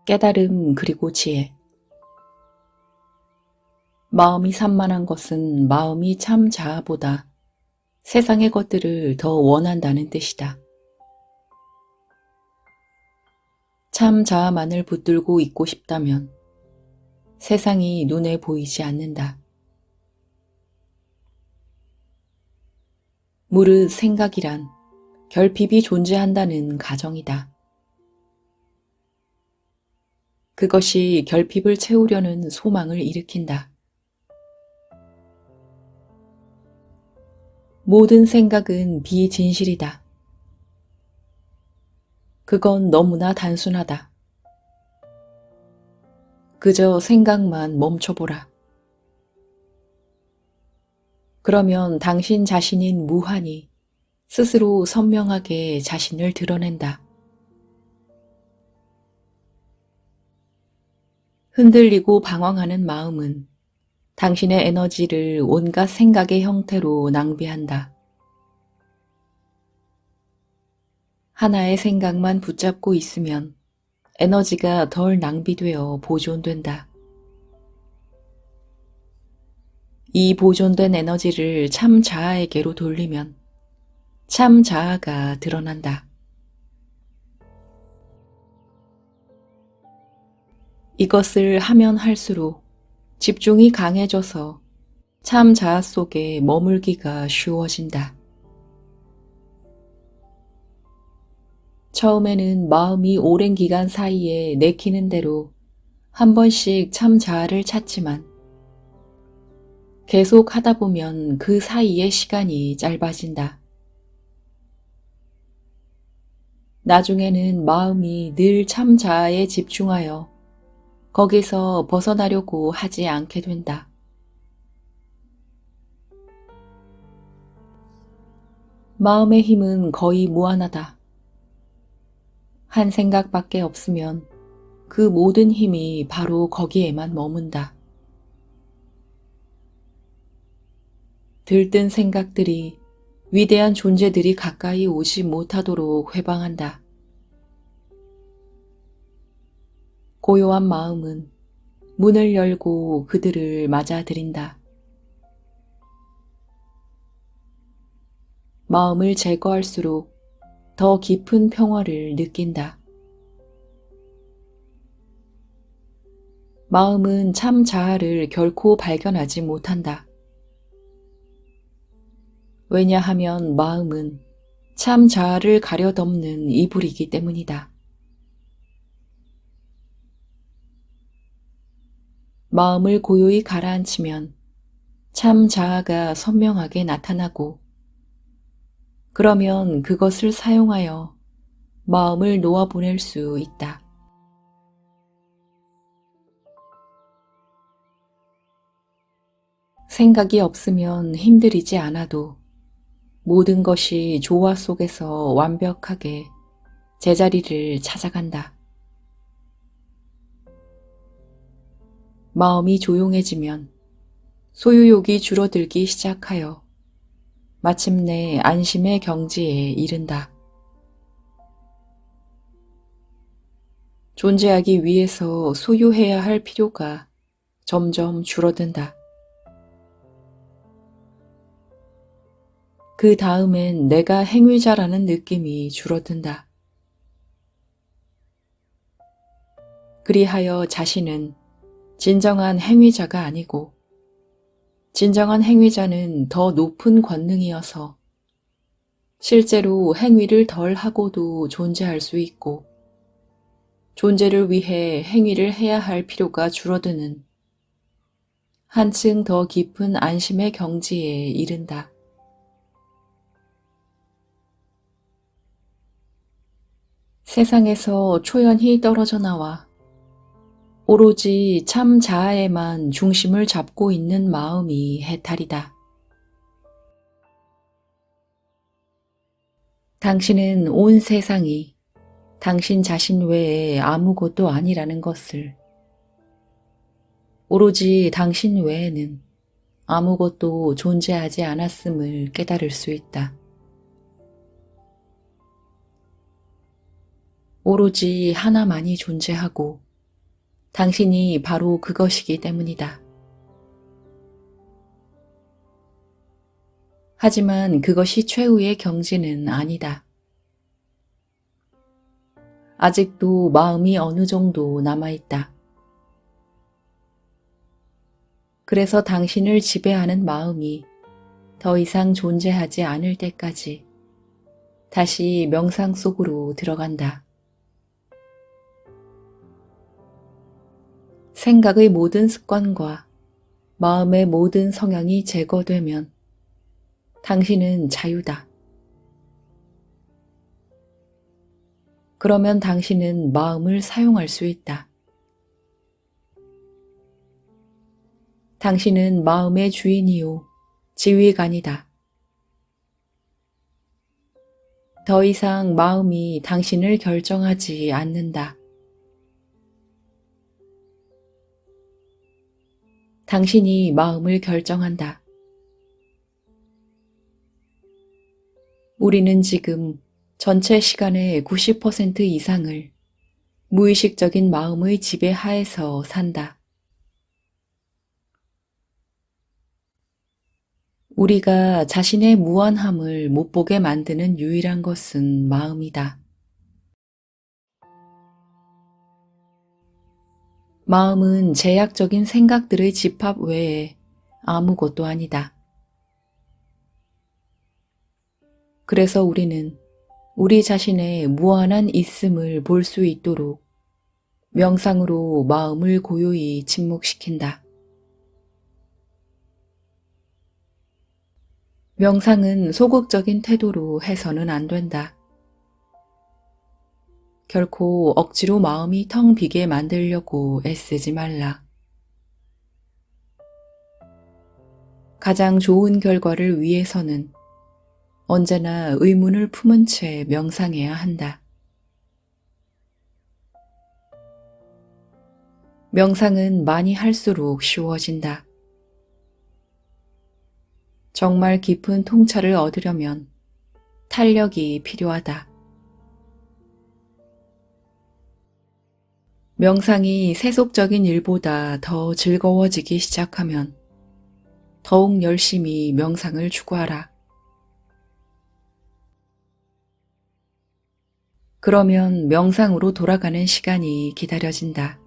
깨달음 그리고 지혜. 마음이 산만한 것은 마음이 참 자아보다 세상의 것들을 더 원한다는 뜻이다. 참 자아만을 붙들고 있고 싶다면 세상이 눈에 보이지 않는다. 무릇 생각이란 결핍이 존재한다는 가정이다. 그것이 결핍을 채우려는 소망을 일으킨다. 모든 생각은 비진실이다. 그건 너무나 단순하다. 그저 생각만 멈춰보라. 그러면 당신 자신인 무한이 스스로 선명하게 자신을 드러낸다. 흔들리고 방황하는 마음은 당신의 에너지를 온갖 생각의 형태로 낭비한다. 하나의 생각만 붙잡고 있으면 에너지가 덜 낭비되어 보존된다. 이 보존된 에너지를 참 자아에게로 돌리면 참 자아가 드러난다. 이것을 하면 할수록 집중이 강해져서 참 자아 속에 머물기가 쉬워진다. 처음에는 마음이 오랜 기간 사이에 내키는 대로 한 번씩 참 자아를 찾지만 계속 하다 보면 그 사이의 시간이 짧아진다. 나중에는 마음이 늘 참 자아에 집중하여 거기서 벗어나려고 하지 않게 된다. 마음의 힘은 거의 무한하다. 한 생각밖에 없으면 그 모든 힘이 바로 거기에만 머문다. 들뜬 생각들이 위대한 존재들이 가까이 오지 못하도록 회방한다. 고요한 마음은 문을 열고 그들을 맞아들인다. 마음을 제거할수록 더 깊은 평화를 느낀다. 마음은 참 자아를 결코 발견하지 못한다. 왜냐하면 마음은 참 자아를 가려덮는 이불이기 때문이다. 마음을 고요히 가라앉히면 참 자아가 선명하게 나타나고 그러면 그것을 사용하여 마음을 놓아보낼 수 있다. 생각이 없으면 힘들이지 않아도 모든 것이 조화 속에서 완벽하게 제자리를 찾아간다. 마음이 조용해지면 소유욕이 줄어들기 시작하여 마침내 안심의 경지에 이른다. 존재하기 위해서 소유해야 할 필요가 점점 줄어든다. 그 다음엔 내가 행위자라는 느낌이 줄어든다. 그리하여 자신은 진정한 행위자가 아니고 진정한 행위자는 더 높은 권능이어서 실제로 행위를 덜 하고도 존재할 수 있고 존재를 위해 행위를 해야 할 필요가 줄어드는 한층 더 깊은 안심의 경지에 이른다. 세상에서 초연히 떨어져 나와 오로지 참 자아에만 중심을 잡고 있는 마음이 해탈이다. 당신은 온 세상이 당신 자신 외에 아무것도 아니라는 것을, 오로지 당신 외에는 아무것도 존재하지 않았음을 깨달을 수 있다. 오로지 하나만이 존재하고 당신이 바로 그것이기 때문이다. 하지만 그것이 최후의 경지는 아니다. 아직도 마음이 어느 정도 남아있다. 그래서 당신을 지배하는 마음이 더 이상 존재하지 않을 때까지 다시 명상 속으로 들어간다. 생각의 모든 습관과 마음의 모든 성향이 제거되면 당신은 자유다. 그러면 당신은 마음을 사용할 수 있다. 당신은 마음의 주인이요, 지휘관이다. 더 이상 마음이 당신을 결정하지 않는다. 당신이 마음을 결정한다. 우리는 지금 전체 시간의 90% 이상을 무의식적인 마음의 지배 하에서 산다. 우리가 자신의 무한함을 못 보게 만드는 유일한 것은 마음이다. 마음은 제약적인 생각들의 집합 외에 아무것도 아니다. 그래서 우리는 우리 자신의 무한한 있음을 볼 수 있도록 명상으로 마음을 고요히 침묵시킨다. 명상은 소극적인 태도로 해서는 안 된다. 결코 억지로 마음이 텅 비게 만들려고 애쓰지 말라. 가장 좋은 결과를 위해서는 언제나 의문을 품은 채 명상해야 한다. 명상은 많이 할수록 쉬워진다. 정말 깊은 통찰을 얻으려면 탄력이 필요하다. 명상이 세속적인 일보다 더 즐거워지기 시작하면 더욱 열심히 명상을 추구하라. 그러면 명상으로 돌아가는 시간이 기다려진다.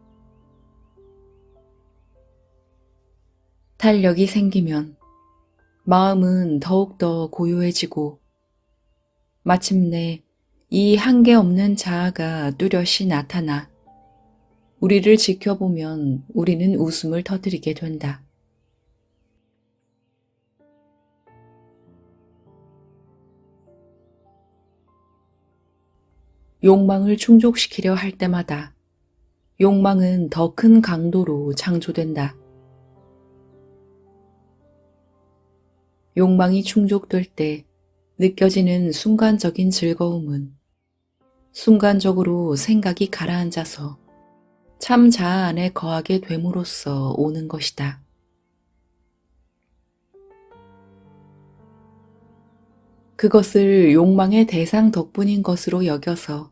탄력이 생기면 마음은 더욱더 고요해지고 마침내 이 한계 없는 자아가 뚜렷이 나타나 우리를 지켜보면 우리는 웃음을 터뜨리게 된다. 욕망을 충족시키려 할 때마다 욕망은 더 큰 강도로 창조된다. 욕망이 충족될 때 느껴지는 순간적인 즐거움은 순간적으로 생각이 가라앉아서 참 자아 안에 거하게 됨으로써 오는 것이다. 그것을 욕망의 대상 덕분인 것으로 여겨서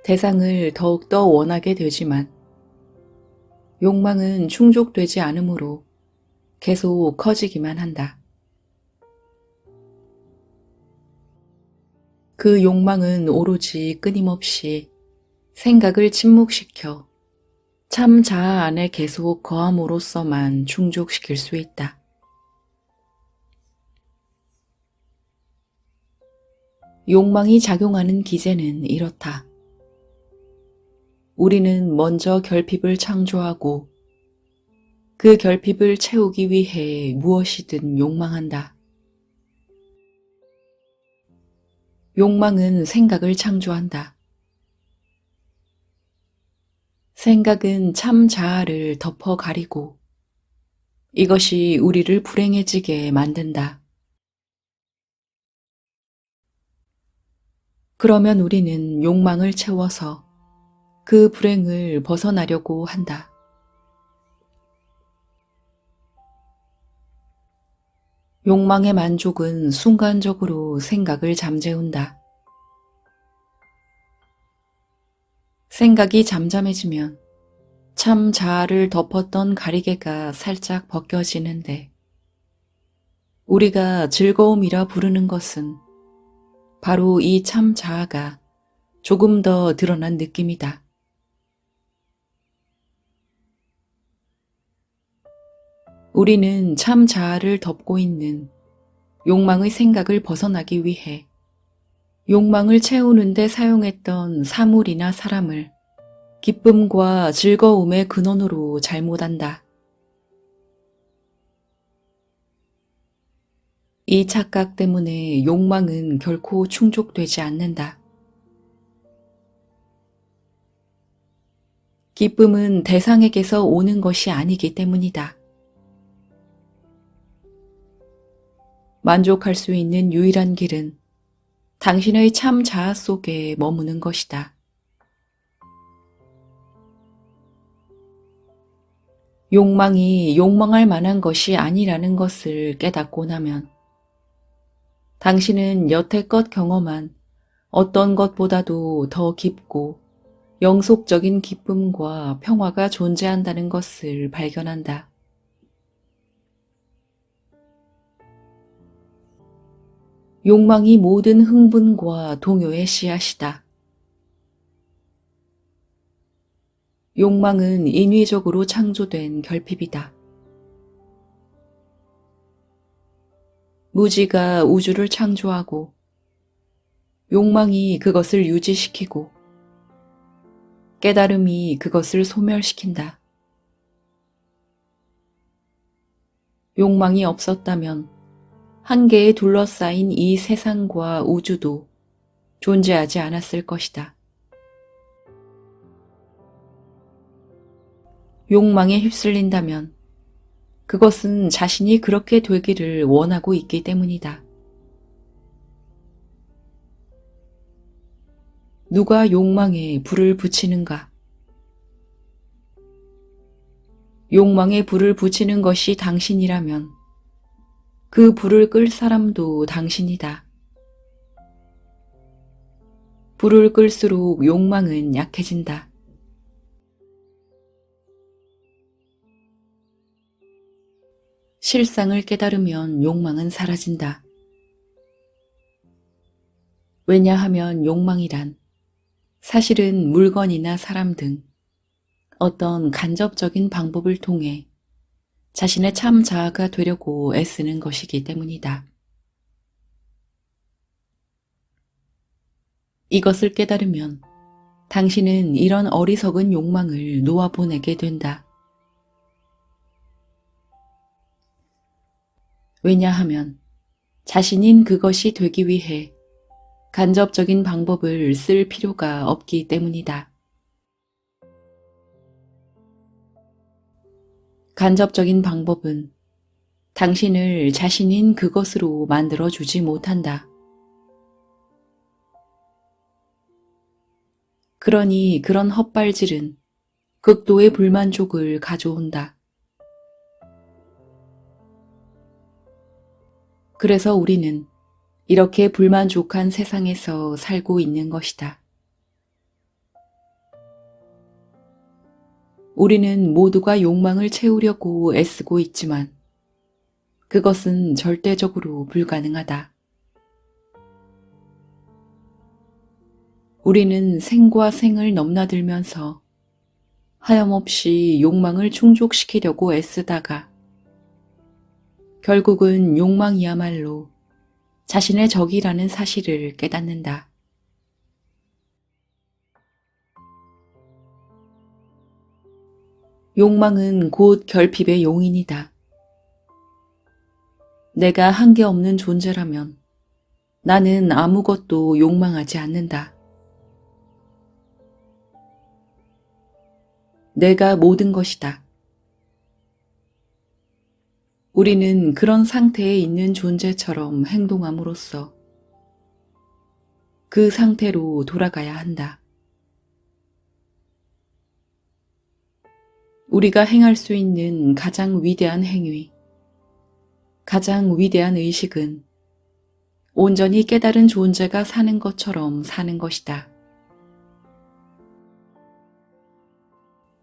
대상을 더욱더 원하게 되지만 욕망은 충족되지 않으므로 계속 커지기만 한다. 그 욕망은 오로지 끊임없이 생각을 침묵시켜 참 자아 안에 계속 거함으로써만 충족시킬 수 있다. 욕망이 작용하는 기제는 이렇다. 우리는 먼저 결핍을 창조하고 그 결핍을 채우기 위해 무엇이든 욕망한다. 욕망은 생각을 창조한다. 생각은 참 자아를 덮어 가리고 이것이 우리를 불행해지게 만든다. 그러면 우리는 욕망을 채워서 그 불행을 벗어나려고 한다. 욕망의 만족은 순간적으로 생각을 잠재운다. 생각이 잠잠해지면 참 자아를 덮었던 가리개가 살짝 벗겨지는데 우리가 즐거움이라 부르는 것은 바로 이 참 자아가 조금 더 드러난 느낌이다. 우리는 참 자아를 덮고 있는 욕망의 생각을 벗어나기 위해 욕망을 채우는데 사용했던 사물이나 사람을 기쁨과 즐거움의 근원으로 잘못 안다. 이 착각 때문에 욕망은 결코 충족되지 않는다. 기쁨은 대상에게서 오는 것이 아니기 때문이다. 만족할 수 있는 유일한 길은 당신의 참 자아 속에 머무는 것이다. 욕망이 욕망할 만한 것이 아니라는 것을 깨닫고 나면 당신은 여태껏 경험한 어떤 것보다도 더 깊고 영속적인 기쁨과 평화가 존재한다는 것을 발견한다. 욕망이 모든 흥분과 동요의 씨앗이다. 욕망은 인위적으로 창조된 결핍이다. 무지가 우주를 창조하고 욕망이 그것을 유지시키고 깨달음이 그것을 소멸시킨다. 욕망이 없었다면 한계에 둘러싸인 이 세상과 우주도 존재하지 않았을 것이다. 욕망에 휩쓸린다면 그것은 자신이 그렇게 되기를 원하고 있기 때문이다. 누가 욕망에 불을 붙이는가? 욕망에 불을 붙이는 것이 당신이라면 그 불을 끌 사람도 당신이다. 불을 끌수록 욕망은 약해진다. 실상을 깨달으면 욕망은 사라진다. 왜냐하면 욕망이란 사실은 물건이나 사람 등 어떤 간접적인 방법을 통해 자신의 참 자아가 되려고 애쓰는 것이기 때문이다. 이것을 깨달으면 당신은 이런 어리석은 욕망을 놓아보내게 된다. 왜냐하면 자신인 그것이 되기 위해 간접적인 방법을 쓸 필요가 없기 때문이다. 간접적인 방법은 당신을 자신인 그것으로 만들어주지 못한다. 그러니 그런 헛발질은 극도의 불만족을 가져온다. 그래서 우리는 이렇게 불만족한 세상에서 살고 있는 것이다. 우리는 모두가 욕망을 채우려고 애쓰고 있지만 그것은 절대적으로 불가능하다. 우리는 생과 생을 넘나들면서 하염없이 욕망을 충족시키려고 애쓰다가 결국은 욕망이야말로 자신의 적이라는 사실을 깨닫는다. 욕망은 곧 결핍의 용인이다. 내가 한계 없는 존재라면 나는 아무것도 욕망하지 않는다. 내가 모든 것이다. 우리는 그런 상태에 있는 존재처럼 행동함으로써 그 상태로 돌아가야 한다. 우리가 행할 수 있는 가장 위대한 행위, 가장 위대한 의식은 온전히 깨달은 존재가 사는 것처럼 사는 것이다.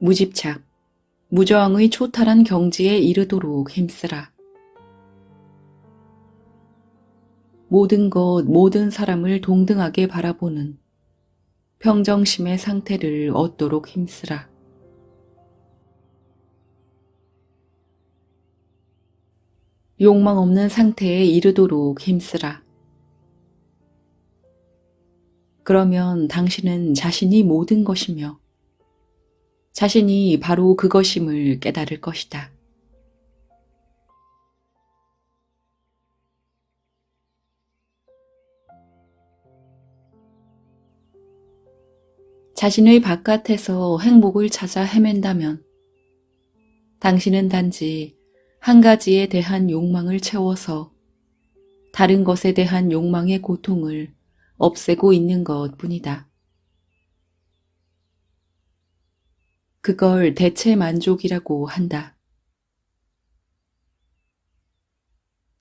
무집착, 무저항의 초탈한 경지에 이르도록 힘쓰라. 모든 것, 모든 사람을 동등하게 바라보는 평정심의 상태를 얻도록 힘쓰라. 욕망 없는 상태에 이르도록 힘쓰라. 그러면 당신은 자신이 모든 것이며 자신이 바로 그것임을 깨달을 것이다. 자신의 바깥에서 행복을 찾아 헤맨다면 당신은 단지 한 가지에 대한 욕망을 채워서 다른 것에 대한 욕망의 고통을 없애고 있는 것 뿐이다. 그걸 대체 만족이라고 한다.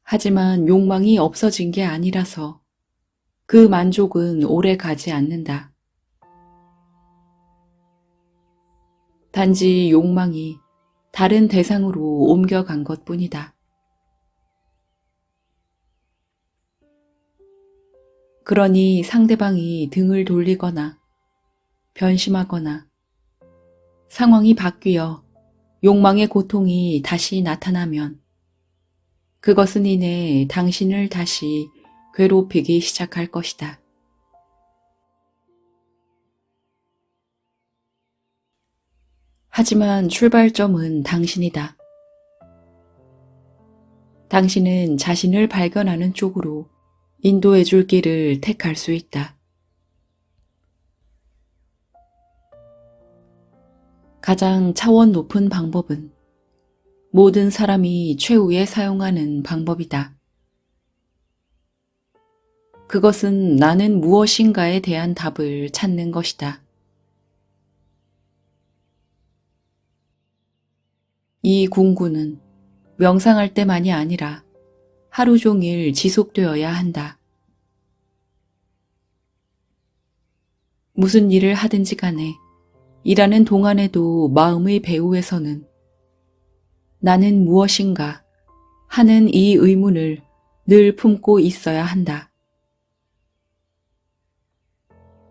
하지만 욕망이 없어진 게 아니라서 그 만족은 오래 가지 않는다. 단지 욕망이 다른 대상으로 옮겨간 것 뿐이다. 그러니 상대방이 등을 돌리거나 변심하거나 상황이 바뀌어 욕망의 고통이 다시 나타나면 그것은 이내 당신을 다시 괴롭히기 시작할 것이다. 하지만 출발점은 당신이다. 당신은 자신을 발견하는 쪽으로 인도해 줄 길을 택할 수 있다. 가장 차원 높은 방법은 모든 사람이 최후에 사용하는 방법이다. 그것은 나는 무엇인가에 대한 답을 찾는 것이다. 이 궁구는 명상할 때만이 아니라 하루 종일 지속되어야 한다. 무슨 일을 하든지 간에 일하는 동안에도 마음의 배후에서는 나는 무엇인가 하는 이 의문을 늘 품고 있어야 한다.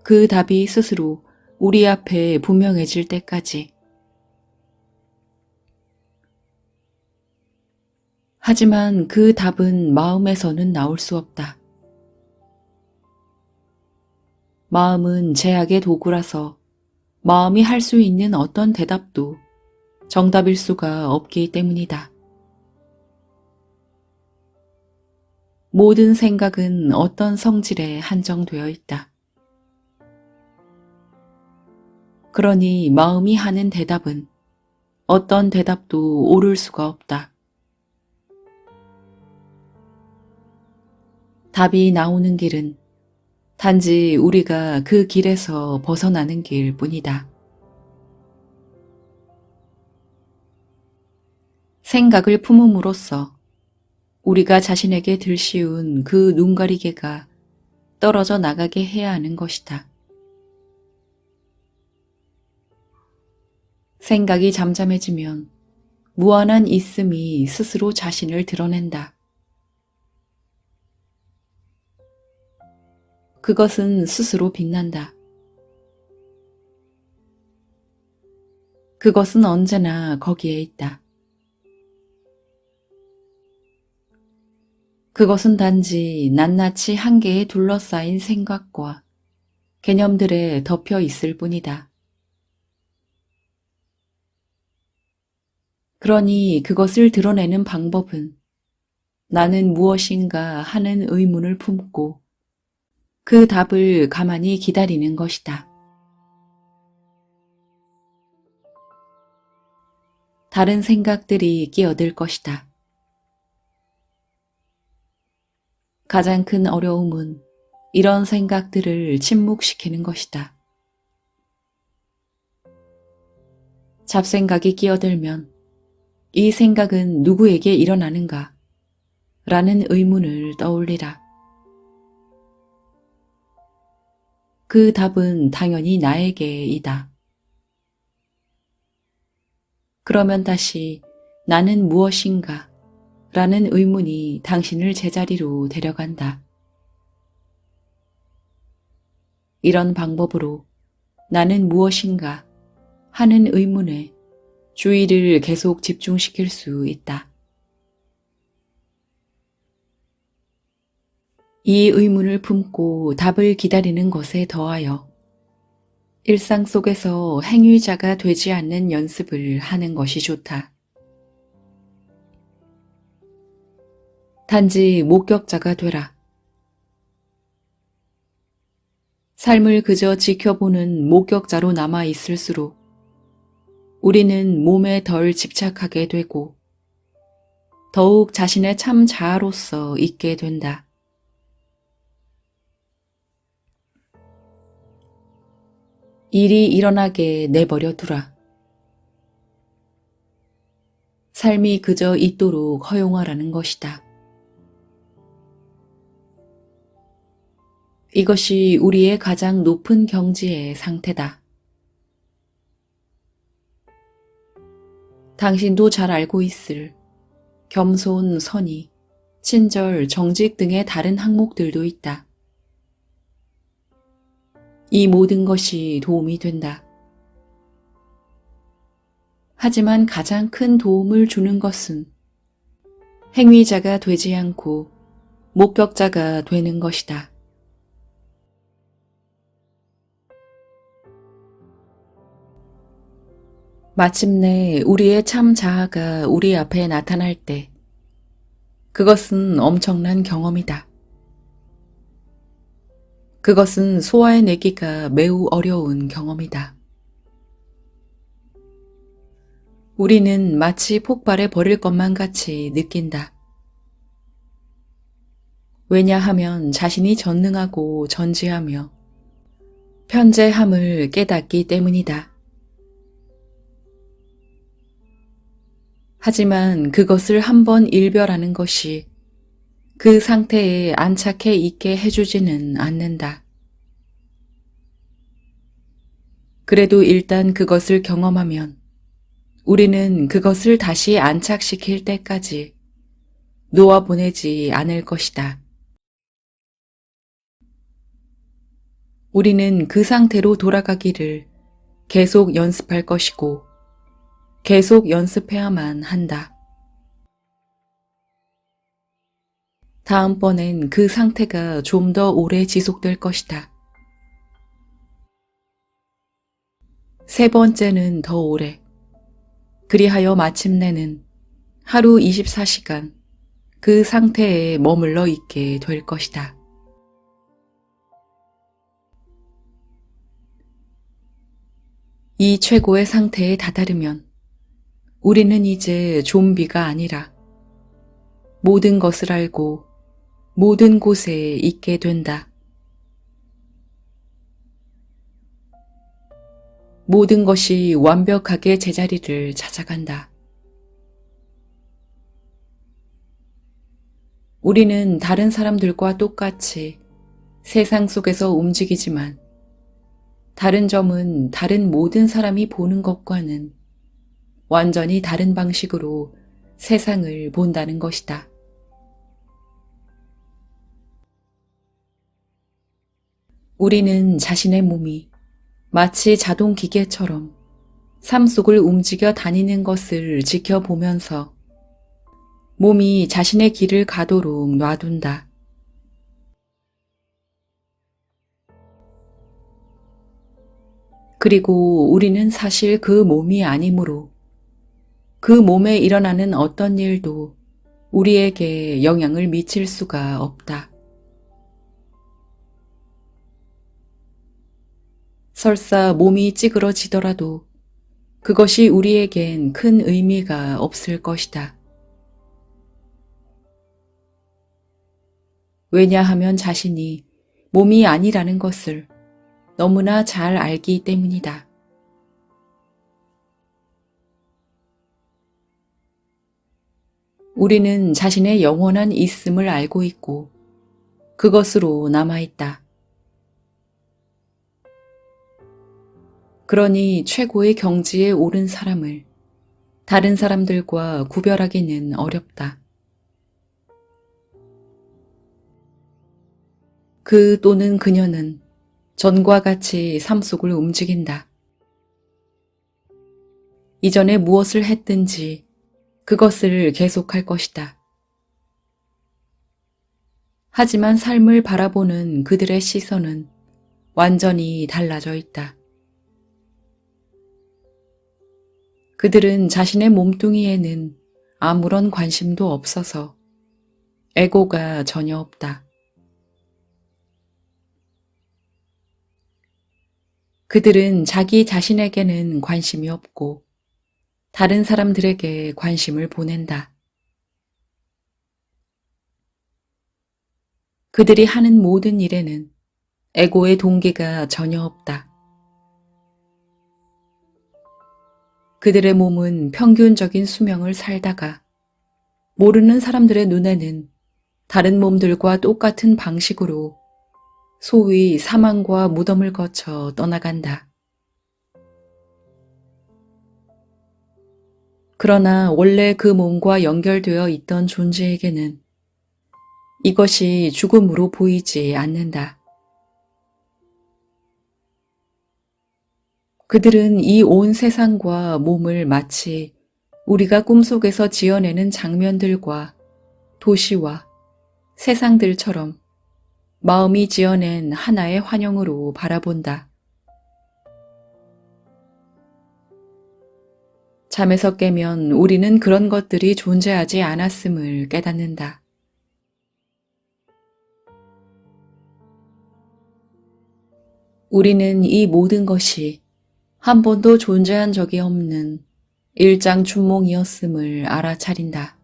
그 답이 스스로 우리 앞에 분명해질 때까지. 하지만 그 답은 마음에서는 나올 수 없다. 마음은 제약의 도구라서 마음이 할 수 있는 어떤 대답도 정답일 수가 없기 때문이다. 모든 생각은 어떤 성질에 한정되어 있다. 그러니 마음이 하는 대답은 어떤 대답도 옳을 수가 없다. 답이 나오는 길은 단지 우리가 그 길에서 벗어나는 길 뿐이다. 생각을 품음으로써 우리가 자신에게 들씌운 그 눈가리개가 떨어져 나가게 해야 하는 것이다. 생각이 잠잠해지면 무한한 있음이 스스로 자신을 드러낸다. 그것은 스스로 빛난다. 그것은 언제나 거기에 있다. 그것은 단지 낱낱이 한계에 둘러싸인 생각과 개념들에 덮여 있을 뿐이다. 그러니 그것을 드러내는 방법은 나는 무엇인가 하는 의문을 품고 그 답을 가만히 기다리는 것이다. 다른 생각들이 끼어들 것이다. 가장 큰 어려움은 이런 생각들을 침묵시키는 것이다. 잡생각이 끼어들면 이 생각은 누구에게 일어나는가? 라는 의문을 떠올리라. 그 답은 당연히 나에게이다. 그러면 다시 나는 무엇인가? 라는 의문이 당신을 제자리로 데려간다. 이런 방법으로 나는 무엇인가? 하는 의문에 주의를 계속 집중시킬 수 있다. 이 의문을 품고 답을 기다리는 것에 더하여 일상 속에서 행위자가 되지 않는 연습을 하는 것이 좋다. 단지 목격자가 되라. 삶을 그저 지켜보는 목격자로 남아 있을수록 우리는 몸에 덜 집착하게 되고 더욱 자신의 참 자아로서 있게 된다. 일이 일어나게 내버려 두라. 삶이 그저 있도록 허용하라는 것이다. 이것이 우리의 가장 높은 경지의 상태다. 당신도 잘 알고 있을 겸손, 선의, 친절, 정직 등의 다른 항목들도 있다. 이 모든 것이 도움이 된다. 하지만 가장 큰 도움을 주는 것은 행위자가 되지 않고 목격자가 되는 것이다. 마침내 우리의 참 자아가 우리 앞에 나타날 때 그것은 엄청난 경험이다. 그것은 소화해내기가 매우 어려운 경험이다. 우리는 마치 폭발해 버릴 것만 같이 느낀다. 왜냐하면 자신이 전능하고 전지하며 편재함을 깨닫기 때문이다. 하지만 그것을 한번 일별하는 것이 그 상태에 안착해 있게 해주지는 않는다. 그래도 일단 그것을 경험하면 우리는 그것을 다시 안착시킬 때까지 놓아보내지 않을 것이다. 우리는 그 상태로 돌아가기를 계속 연습할 것이고 계속 연습해야만 한다. 다음번엔 그 상태가 좀 더 오래 지속될 것이다. 세 번째는 더 오래. 그리하여 마침내는 하루 24시간 그 상태에 머물러 있게 될 것이다. 이 최고의 상태에 다다르면 우리는 이제 좀비가 아니라 모든 것을 알고 모든 곳에 있게 된다. 모든 것이 완벽하게 제자리를 찾아간다. 우리는 다른 사람들과 똑같이 세상 속에서 움직이지만 다른 점은 다른 모든 사람이 보는 것과는 완전히 다른 방식으로 세상을 본다는 것이다. 우리는 자신의 몸이 마치 자동 기계처럼 삶 속을 움직여 다니는 것을 지켜보면서 몸이 자신의 길을 가도록 놔둔다. 그리고 우리는 사실 그 몸이 아니므로 그 몸에 일어나는 어떤 일도 우리에게 영향을 미칠 수가 없다. 설사 몸이 찌그러지더라도 그것이 우리에겐 큰 의미가 없을 것이다. 왜냐하면 자신이 몸이 아니라는 것을 너무나 잘 알기 때문이다. 우리는 자신의 영원한 있음을 알고 있고 그것으로 남아있다. 그러니 최고의 경지에 오른 사람을 다른 사람들과 구별하기는 어렵다. 그 또는 그녀는 전과 같이 삶 속을 움직인다. 이전에 무엇을 했든지 그것을 계속할 것이다. 하지만 삶을 바라보는 그들의 시선은 완전히 달라져 있다. 그들은 자신의 몸뚱이에는 아무런 관심도 없어서 에고가 전혀 없다. 그들은 자기 자신에게는 관심이 없고 다른 사람들에게 관심을 보낸다. 그들이 하는 모든 일에는 에고의 동기가 전혀 없다. 그들의 몸은 평균적인 수명을 살다가 모르는 사람들의 눈에는 다른 몸들과 똑같은 방식으로 소위 사망과 무덤을 거쳐 떠나간다. 그러나 원래 그 몸과 연결되어 있던 존재에게는 이것이 죽음으로 보이지 않는다. 그들은 이 온 세상과 몸을 마치 우리가 꿈속에서 지어내는 장면들과 도시와 세상들처럼 마음이 지어낸 하나의 환영으로 바라본다. 잠에서 깨면 우리는 그런 것들이 존재하지 않았음을 깨닫는다. 우리는 이 모든 것이 한 번도 존재한 적이 없는 일장춘몽이었음을 알아차린다.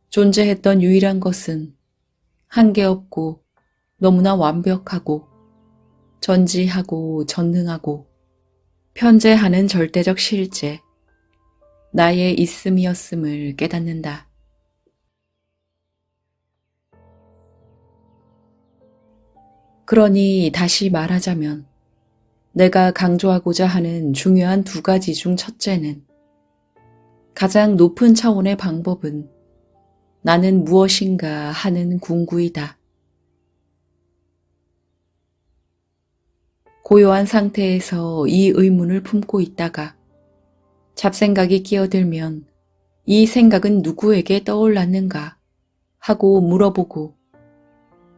존재했던 유일한 것은 한계 없고 너무나 완벽하고 전지하고 전능하고 편재하는 절대적 실제, 나의 있음이었음을 깨닫는다. 그러니 다시 말하자면 내가 강조하고자 하는 중요한 두 가지 중 첫째는 가장 높은 차원의 방법은 나는 무엇인가 하는 궁구이다. 고요한 상태에서 이 의문을 품고 있다가 잡생각이 끼어들면 이 생각은 누구에게 떠올랐는가 하고 물어보고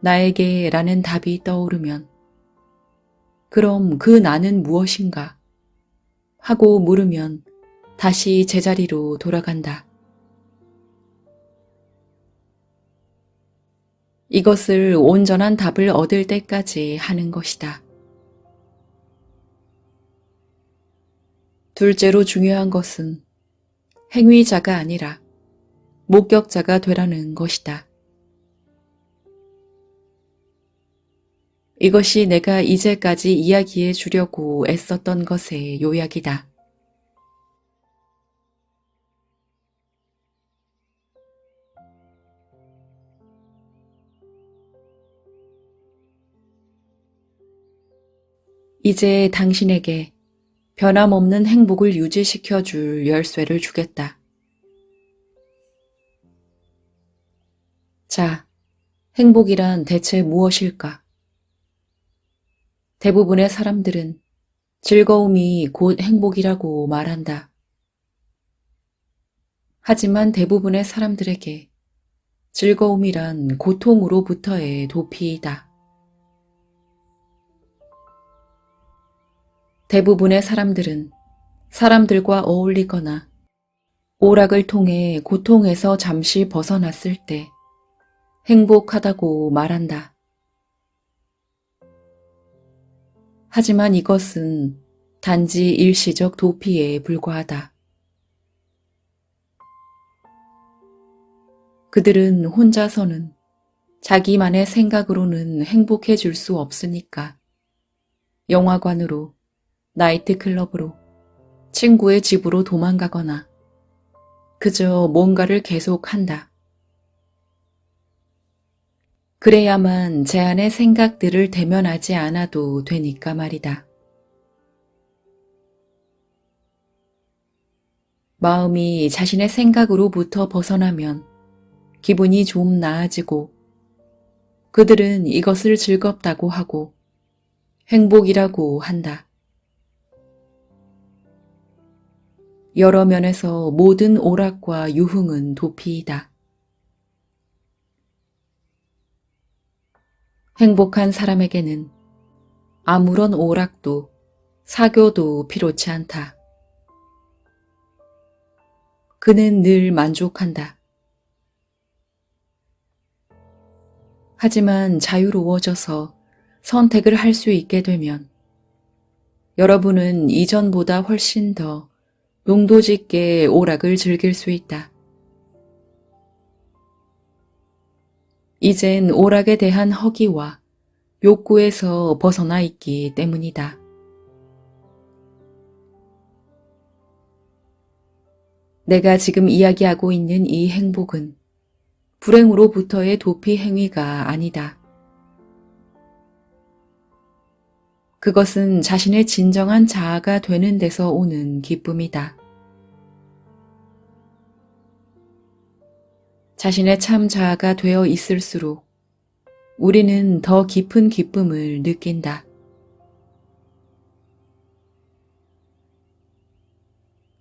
나에게 라는 답이 떠오르면 그럼 그 나는 무엇인가 하고 물으면 다시 제자리로 돌아간다. 이것을 온전한 답을 얻을 때까지 하는 것이다. 둘째로 중요한 것은 행위자가 아니라 목격자가 되라는 것이다. 이것이 내가 이제까지 이야기해 주려고 애썼던 것의 요약이다. 이제 당신에게 변함없는 행복을 유지시켜 줄 열쇠를 주겠다. 자, 행복이란 대체 무엇일까? 대부분의 사람들은 즐거움이 곧 행복이라고 말한다. 하지만 대부분의 사람들에게 즐거움이란 고통으로부터의 도피이다. 대부분의 사람들은 사람들과 어울리거나 오락을 통해 고통에서 잠시 벗어났을 때 행복하다고 말한다. 하지만 이것은 단지 일시적 도피에 불과하다. 그들은 혼자서는 자기만의 생각으로는 행복해질 수 없으니까 영화관으로, 나이트클럽으로, 친구의 집으로 도망가거나 그저 뭔가를 계속한다. 그래야만 제 안의 생각들을 대면하지 않아도 되니까 말이다. 마음이 자신의 생각으로부터 벗어나면 기분이 좀 나아지고 그들은 이것을 즐겁다고 하고 행복이라고 한다. 여러 면에서 모든 오락과 유흥은 도피이다. 행복한 사람에게는 아무런 오락도 사교도 필요치 않다. 그는 늘 만족한다. 하지만 자유로워져서 선택을 할 수 있게 되면 여러분은 이전보다 훨씬 더 농도 짙게 오락을 즐길 수 있다. 이젠 오락에 대한 허기와 욕구에서 벗어나 있기 때문이다. 내가 지금 이야기하고 있는 이 행복은 불행으로부터의 도피 행위가 아니다. 그것은 자신의 진정한 자아가 되는 데서 오는 기쁨이다. 자신의 참 자아가 되어 있을수록 우리는 더 깊은 기쁨을 느낀다.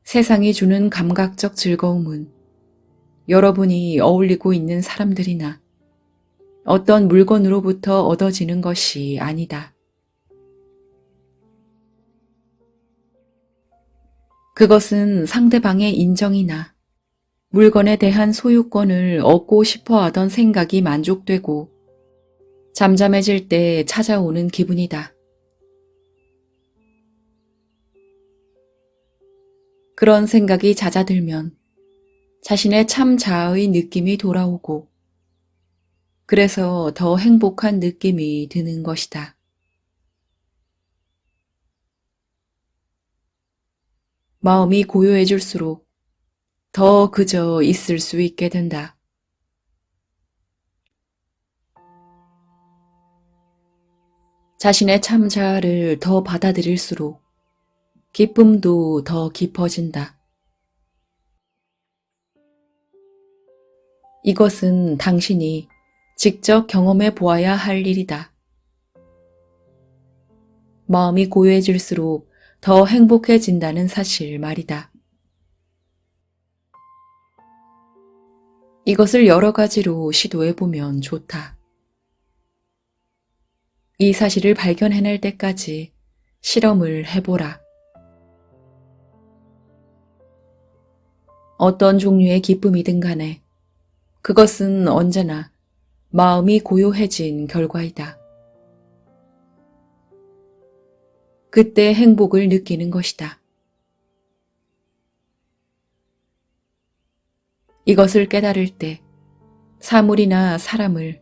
세상이 주는 감각적 즐거움은 여러분이 어울리고 있는 사람들이나 어떤 물건으로부터 얻어지는 것이 아니다. 그것은 상대방의 인정이나 물건에 대한 소유권을 얻고 싶어 하던 생각이 만족되고 잠잠해질 때 찾아오는 기분이다. 그런 생각이 잦아들면 자신의 참 자아의 느낌이 돌아오고 그래서 더 행복한 느낌이 드는 것이다. 마음이 고요해질수록 더 그저 있을 수 있게 된다. 자신의 참 자아를 더 받아들일수록 기쁨도 더 깊어진다. 이것은 당신이 직접 경험해 보아야 할 일이다. 마음이 고요해질수록 더 행복해진다는 사실 말이다. 이것을 여러 가지로 시도해 보면 좋다. 이 사실을 발견해낼 때까지 실험을 해보라. 어떤 종류의 기쁨이든 간에 그것은 언제나 마음이 고요해진 결과이다. 그때 행복을 느끼는 것이다. 이것을 깨달을 때 사물이나 사람을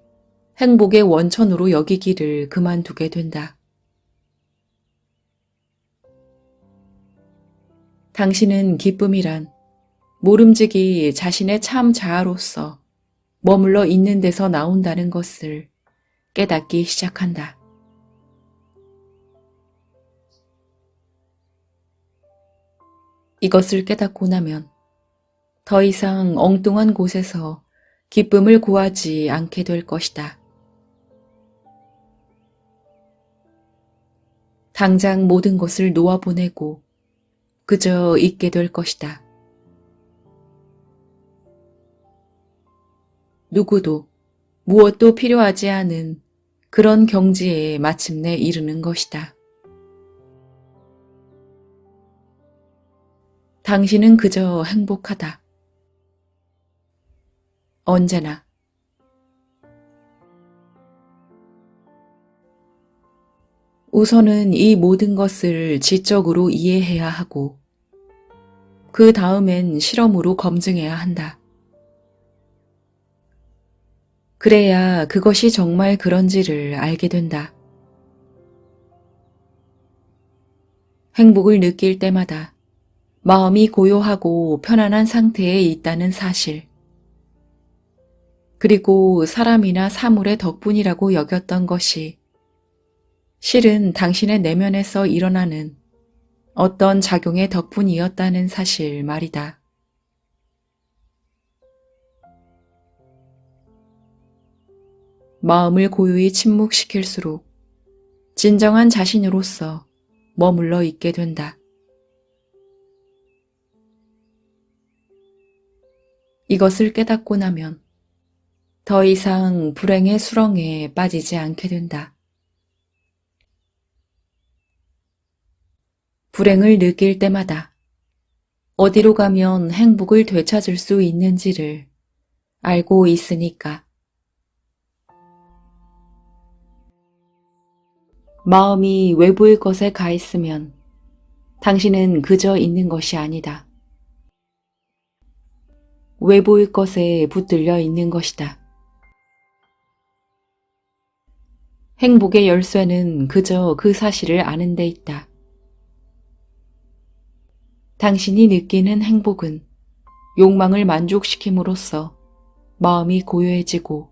행복의 원천으로 여기기를 그만두게 된다. 당신은 기쁨이란 모름지기 자신의 참 자아로서 머물러 있는 데서 나온다는 것을 깨닫기 시작한다. 이것을 깨닫고 나면 더 이상 엉뚱한 곳에서 기쁨을 구하지 않게 될 것이다. 당장 모든 것을 놓아보내고 그저 있게 될 것이다. 누구도 무엇도 필요하지 않은 그런 경지에 마침내 이르는 것이다. 당신은 그저 행복하다. 언제나. 우선은 이 모든 것을 지적으로 이해해야 하고 그 다음엔 실험으로 검증해야 한다. 그래야 그것이 정말 그런지를 알게 된다. 행복을 느낄 때마다 마음이 고요하고 편안한 상태에 있다는 사실, 그리고 사람이나 사물의 덕분이라고 여겼던 것이 실은 당신의 내면에서 일어나는 어떤 작용의 덕분이었다는 사실 말이다. 마음을 고요히 침묵시킬수록 진정한 자신으로서 머물러 있게 된다. 이것을 깨닫고 나면 더 이상 불행의 수렁에 빠지지 않게 된다. 불행을 느낄 때마다 어디로 가면 행복을 되찾을 수 있는지를 알고 있으니까. 마음이 외부의 것에 가 있으면 당신은 그저 있는 것이 아니다. 외부의 것에 붙들려 있는 것이다. 행복의 열쇠는 그저 그 사실을 아는 데 있다. 당신이 느끼는 행복은 욕망을 만족시킴으로써 마음이 고요해지고,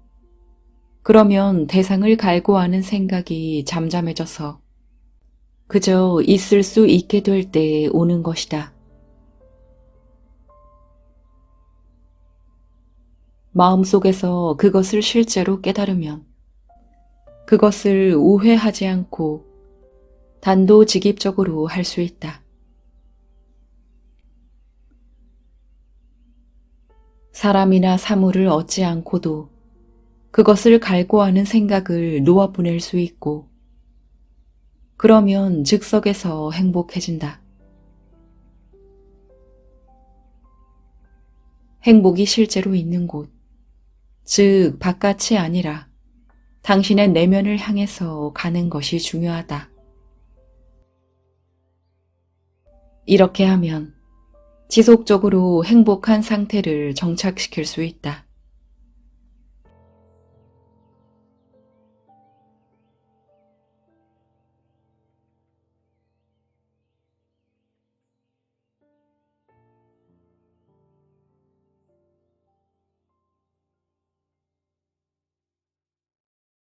그러면 대상을 갈구하는 생각이 잠잠해져서 그저 있을 수 있게 될 때에 오는 것이다. 마음속에서 그것을 실제로 깨달으면 그것을 우회하지 않고 단도직입적으로 할 수 있다. 사람이나 사물을 얻지 않고도 그것을 갈구하는 생각을 놓아보낼 수 있고, 그러면 즉석에서 행복해진다. 행복이 실제로 있는 곳, 즉 바깥이 아니라 당신의 내면을 향해서 가는 것이 중요하다. 이렇게 하면 지속적으로 행복한 상태를 정착시킬 수 있다.